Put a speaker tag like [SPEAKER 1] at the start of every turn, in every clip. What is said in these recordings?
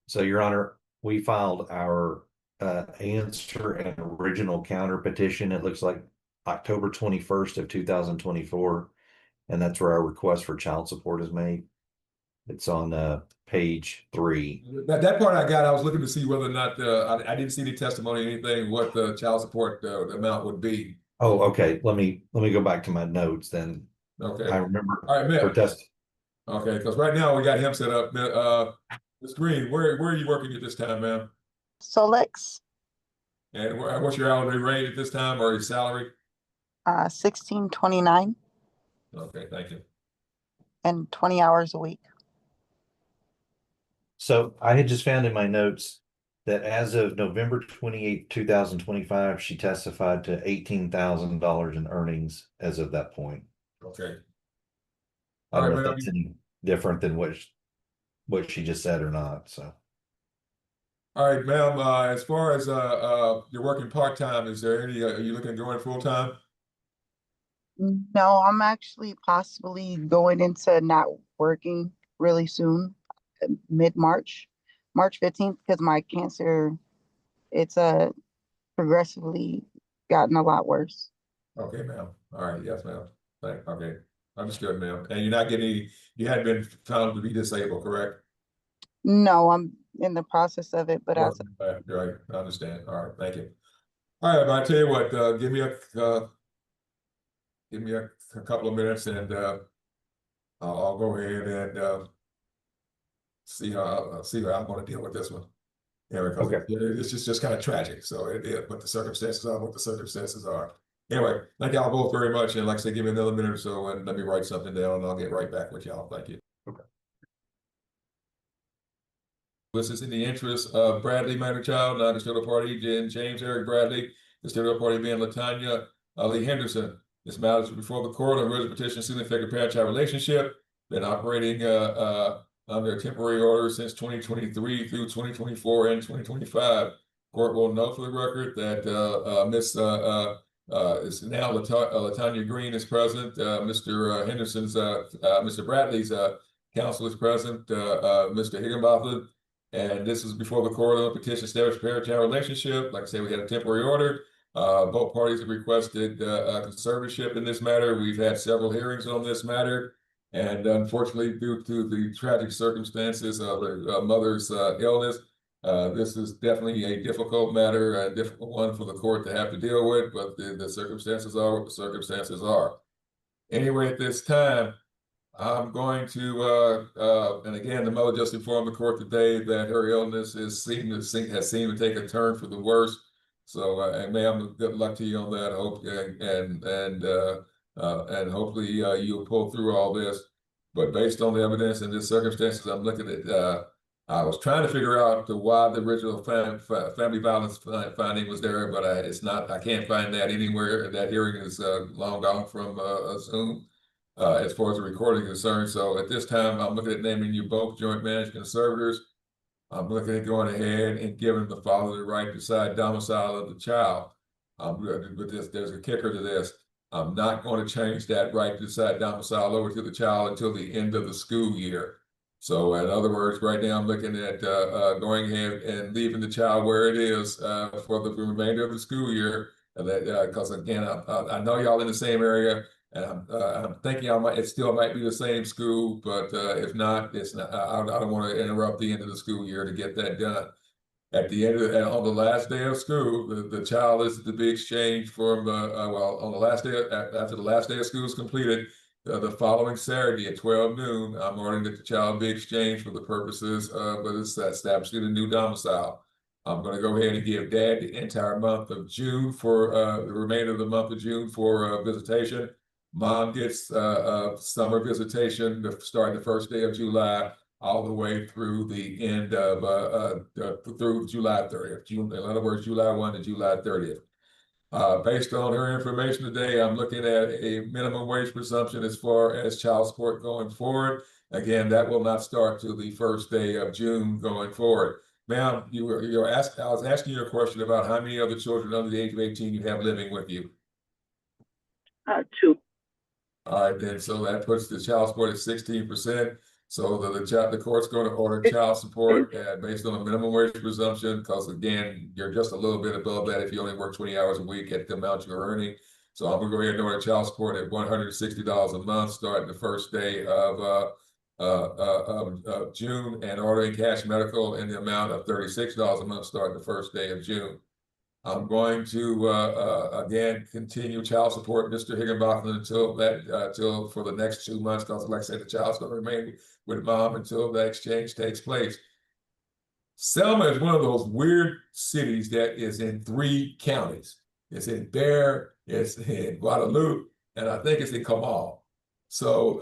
[SPEAKER 1] So, Your Honor, we filed our answer and original counter petition. It looks like October 21st of 2024, and that's where our request for child support is made. It's on page 3.
[SPEAKER 2] That part I got. I was looking to see whether or not I didn't see any testimony, anything, what the child support amount would be.
[SPEAKER 1] Oh, okay. Let me go back to my notes then.
[SPEAKER 2] Okay.
[SPEAKER 1] I remember
[SPEAKER 2] All right,
[SPEAKER 1] for
[SPEAKER 2] man.
[SPEAKER 1] test.
[SPEAKER 2] Okay, because right now we got him set up. Ms. Green, where are you working at this time, ma'am?
[SPEAKER 3] Solex,
[SPEAKER 2] And what's your hourly rate at this time, or your salary?
[SPEAKER 3] 1629
[SPEAKER 2] Okay, thank you.
[SPEAKER 3] and 20 hours a week.
[SPEAKER 1] So I had just found in my notes that as of November 28th, 2025, she testified to $18,000 in earnings as of that point.
[SPEAKER 2] Okay.
[SPEAKER 1] I don't know if
[SPEAKER 2] ma'am.
[SPEAKER 1] that's any different than what she just said or not. So,
[SPEAKER 2] All right, ma'am. As far as you're working part-time, is there any? Are you looking at going full-time?
[SPEAKER 3] No, I'm actually possibly going into not working really soon, mid-March, March 15th, because my cancer, it's progressively gotten a lot worse.
[SPEAKER 2] Okay, ma'am. All right, yes, ma'am. Okay, understood, ma'am. And you're not getting, you hadn't been found to be disabled, correct?
[SPEAKER 3] No, I'm in the process of it, but as
[SPEAKER 2] Right, I understand. All right, thank you. All right, but I tell you what, give me a couple of minutes, and I'll go ahead and see how I'm going to deal with this one. Yeah, because
[SPEAKER 1] okay.
[SPEAKER 2] it's just kind of tragic. So but the circumstances are what the circumstances are. Anyway, thank y'all both very much. And like I said, give me another minute or so and let me write something down, and I'll get right back with y'all. Thank you.
[SPEAKER 1] Okay.
[SPEAKER 2] This is in the interest of Bradley minor child, non-custodial party, James Eric Bradley, custodial party being Latonya Lee Henderson. This matter is before the court on written petition suing affected parent-child relationship. Been operating under a temporary order since 2023 through 2024 and 2025. Court will note for the record that Miss is now Latonya Green is present. Mr. Henderson's, Mr. Bradley's counsel is present. Mr. Higginbotham. And this is before the court on a petition established parent-child relationship. Like I said, we had a temporary order. Both parties have requested conservatorship in this matter. We've had several hearings on this matter. And unfortunately, due to the tragic circumstances of the mother's illness, this is definitely a difficult matter, a difficult one for the court to have to deal with, but the circumstances are what the circumstances are. Anyway, at this time, I'm going to, and again, the mother just informed the court today that her illness has seemed to take a turn for the worse. So, and ma'am, good luck to you on that. I hope and hopefully you'll pull through all this. But based on the evidence and the circumstances, I'm looking at. I was trying to figure out why the original family violence finding was there, but it's not. I can't find that anywhere. That hearing is long gone from Zoom. As far as the recording is concerned. So at this time, I'm looking at naming you both joint management conservators. I'm looking at going ahead and giving the father the right to decide domicile of the child. But there's a kicker to this. I'm not going to change that right to decide domicile over to the child until the end of the school year. So in other words, right now I'm looking at going ahead and leaving the child where it is for the remainder of the school year. Because again, I know y'all in the same area. And I'm thinking it still might be the same school, but if not, it's not. I don't want to interrupt the end of the school year to get that done. At the end of on the last day of school, the child is to be exchanged from well, on the last day after the last day of school is completed, the following Saturday at 12 noon, I'm ordering that the child be exchanged for the purposes of establishing a new domicile. I'm going to go ahead and give Dad the entire month of June for the remainder of the month of June for visitation. Mom gets summer visitation starting the first day of July all the way through the end of through July 30th. In other words, July 1 to July 30th. Based on her information today, I'm looking at a minimum wage presumption as far as child support going forward. Again, that will not start till the first day of June going forward. Ma'am, I was asking you a question about how many other children under the age of 18 you have living with you.
[SPEAKER 3] 2.
[SPEAKER 2] All right, then, so that puts the child support at 16%. So the court's going to order child support based on a minimum wage presumption, because again, you're just a little bit above that if you only work 20 hours a week at the amount you're earning. So I'm gonna go ahead and order child support at $160 a month, starting the first day of June, and ordering cash medical in the amount of $36 a month, starting the first day of June. I'm going to again continue child support, Mr. Higginbotham, until for the next 2 months, because like I said, the child's going to remain with mom until the exchange takes place. Selma is one of those weird cities that is in 3 counties. It's in Bear, it's in Guadalupe, and I think it's in Comal. So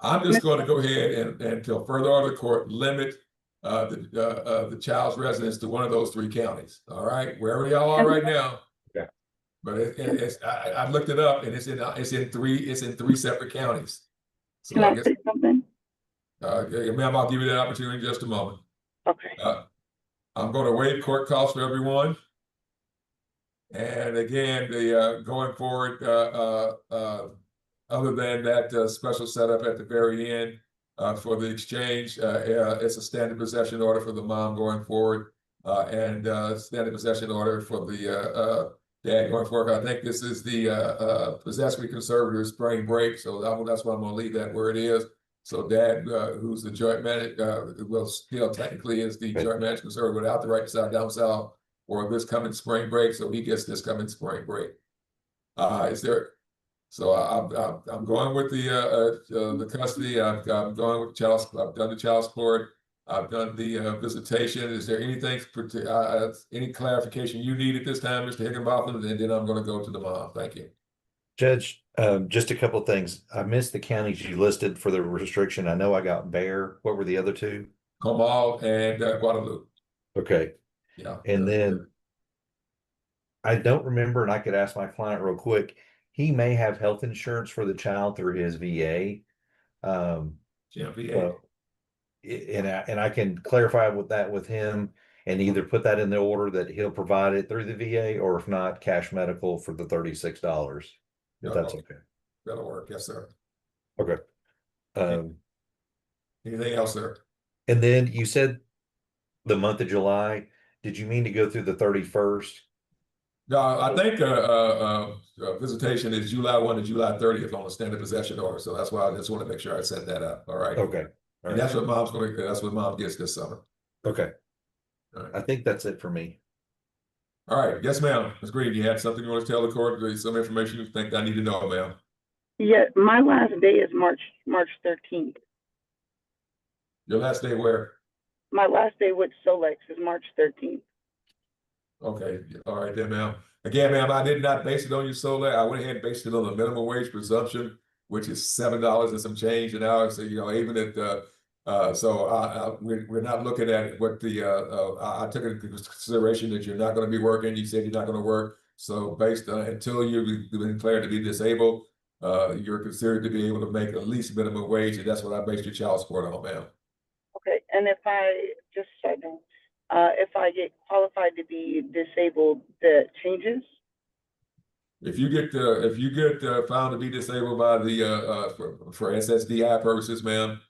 [SPEAKER 2] I'm just going to go ahead and until further order of court, limit the child's residence to one of those 3 counties. All right, wherever y'all are right now.
[SPEAKER 1] Yeah.
[SPEAKER 2] But I looked it up, and it's in 3 separate counties. So
[SPEAKER 4] Can I say something?
[SPEAKER 2] Ma'am, I'll give you that opportunity in just a moment.
[SPEAKER 4] Okay.
[SPEAKER 2] I'm going to waive court costs for everyone. And again, the going forward, other than that special setup at the very end for the exchange, it's a standard possession order for the mom going forward, and standard possession order for the dad going forward. I think this is the possessory conservator spring break, so that's why I'm going to leave that where it is. So dad, who's the joint manager, well, still technically is the joint manager conservator without the right to decide domicile for this coming spring break, so he gets this coming spring break. Is there? So I'm going with the custody. I'm going with child. I've done the child support. I've done the visitation. Is there anything, any clarification you need at this time, Mr. Higginbotham? And then I'm going to go to the mom. Thank you.
[SPEAKER 1] Judge, just a couple of things. I missed the counties you listed for the restriction. I know I got Bear. What were the other 2?
[SPEAKER 2] Comal and Guadalupe.
[SPEAKER 1] Okay.
[SPEAKER 2] Yeah.
[SPEAKER 1] And then I don't remember, and I could ask my client real quick. He may have health insurance for the child through his VA.
[SPEAKER 2] Yeah, VA.
[SPEAKER 1] And I can clarify with him and either put that in the order that he'll provide it through the VA, or if not, cash medical for the $36. If that's okay.
[SPEAKER 2] That'll work. Yes, sir.
[SPEAKER 1] Okay.
[SPEAKER 2] Anything else, sir?
[SPEAKER 1] And then you said the month of July. Did you mean to go through the 31st?
[SPEAKER 2] No, I think visitation is July 1 to July 30th on a standard possession order. So that's why I just want to make sure I set that up. All right.
[SPEAKER 1] Okay. All
[SPEAKER 2] And
[SPEAKER 1] right.
[SPEAKER 2] that's what mom gets this summer.
[SPEAKER 1] Okay.
[SPEAKER 2] All right.
[SPEAKER 1] I think that's it for me.
[SPEAKER 2] All right. Yes, ma'am. Ms. Green, you had something you want to tell the court? Some information you think I need to know, ma'am?
[SPEAKER 4] Yeah, my last day is March 13th.
[SPEAKER 2] Your last day where?
[SPEAKER 4] My last day with Solex is March 13th.
[SPEAKER 2] Okay. All right then, ma'am. Again, ma'am, I did not base it on your solar. I went ahead and based it on the minimum wage presumption, which is $7 and some change an hour. So, even at we're not looking at what I took into consideration that you're not going to be working. You said you're not going to work. So based on until you've been declared to be disabled, you're considered to be able to make at least minimum wage, and that's what I based your child support on, ma'am.
[SPEAKER 4] Okay, and if I just a second, if I get qualified to be disabled, that changes?
[SPEAKER 2] If you get found to be disabled by the for SSDI purposes, ma'am,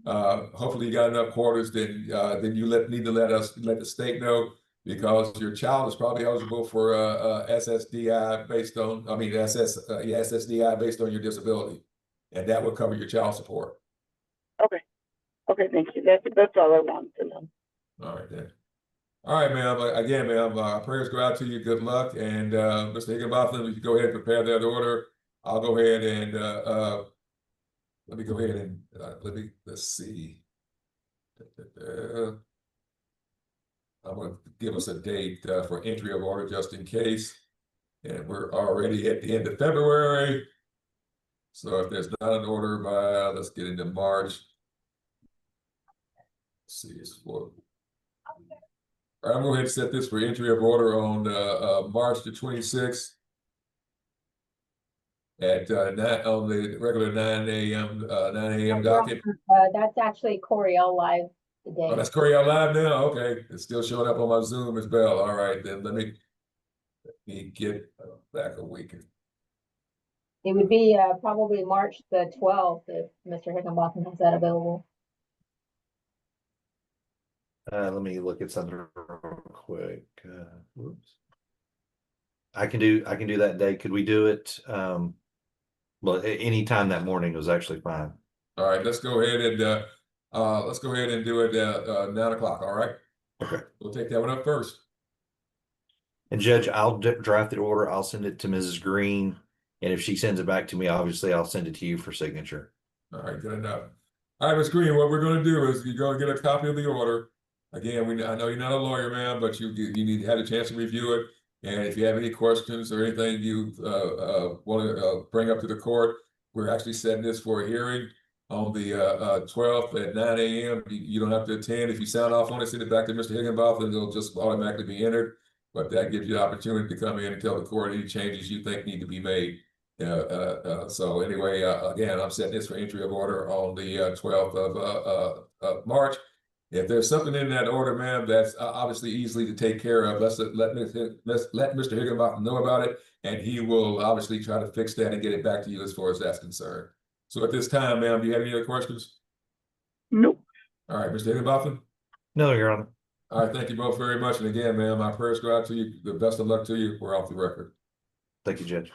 [SPEAKER 2] hopefully you got enough quarters. Then you need to let the state know, because your child is probably eligible for SSDI based on SSDI based on your disability, and that will cover your child support.
[SPEAKER 4] Okay, thank you. That's all I wanted to know.
[SPEAKER 2] All right then. All right, ma'am. Again, ma'am, prayers go out to you. Good luck. And Mr. Higginbotham, if you go ahead and prepare that order, I'll go ahead and let me go ahead and let's see. I'm going to give us a date for entry of order just in case. And we're already at the end of February. So if there's not an order by, let's get into March. Let's see, it's for. All right, I'm going to go ahead and set this for entry of order on March the 26th at on the regular 9 a.m. docket.
[SPEAKER 5] That's actually Coriel Live today.
[SPEAKER 2] Oh, that's Coriel Live now? Okay. It's still showing up on my Zoom as well. All right, then let me get back a week.
[SPEAKER 5] It would be probably March the 12th if Mr. Higginbotham has that available.
[SPEAKER 1] Let me look at something real quick. Whoops. I can do that day. Could we do it? Well, any time that morning was actually fine.
[SPEAKER 2] All right, let's go ahead and do it at 9 o'clock. All right.
[SPEAKER 1] Okay.
[SPEAKER 2] We'll take that one up first.
[SPEAKER 1] And Judge, I'll draft the order. I'll send it to Mrs. Green. And if she sends it back to me, obviously I'll send it to you for signature.
[SPEAKER 2] All right, good enough. All right, Ms. Green, what we're going to do is you're going to get a copy of the order. Again, I know you're not a lawyer, man, but you need to have a chance to review it. And if you have any questions or anything you want to bring up to the court, we're actually setting this for a hearing on the 12th at 9 a.m. You don't have to attend. If you sound off on it, send it back to Mr. Higginbotham, it'll just automatically be entered. But that gives you the opportunity to come in and tell the court any changes you think need to be made. So anyway, again, I'm setting this for entry of order on the 12th of March. If there's something in that order, ma'am, that's obviously easily to take care of, let's let Mr. Higginbotham know about it, and he will obviously try to fix that and get it back to you as far as that's concerned. So at this time, ma'am, do you have any other questions?
[SPEAKER 4] Nope.
[SPEAKER 2] All right, Mr. Higginbotham.
[SPEAKER 1] No, Your Honor.
[SPEAKER 2] All right, thank you both very much. And again, ma'am, my prayers go out to you. The best of luck to you. We're off the record.
[SPEAKER 1] Thank you, Judge.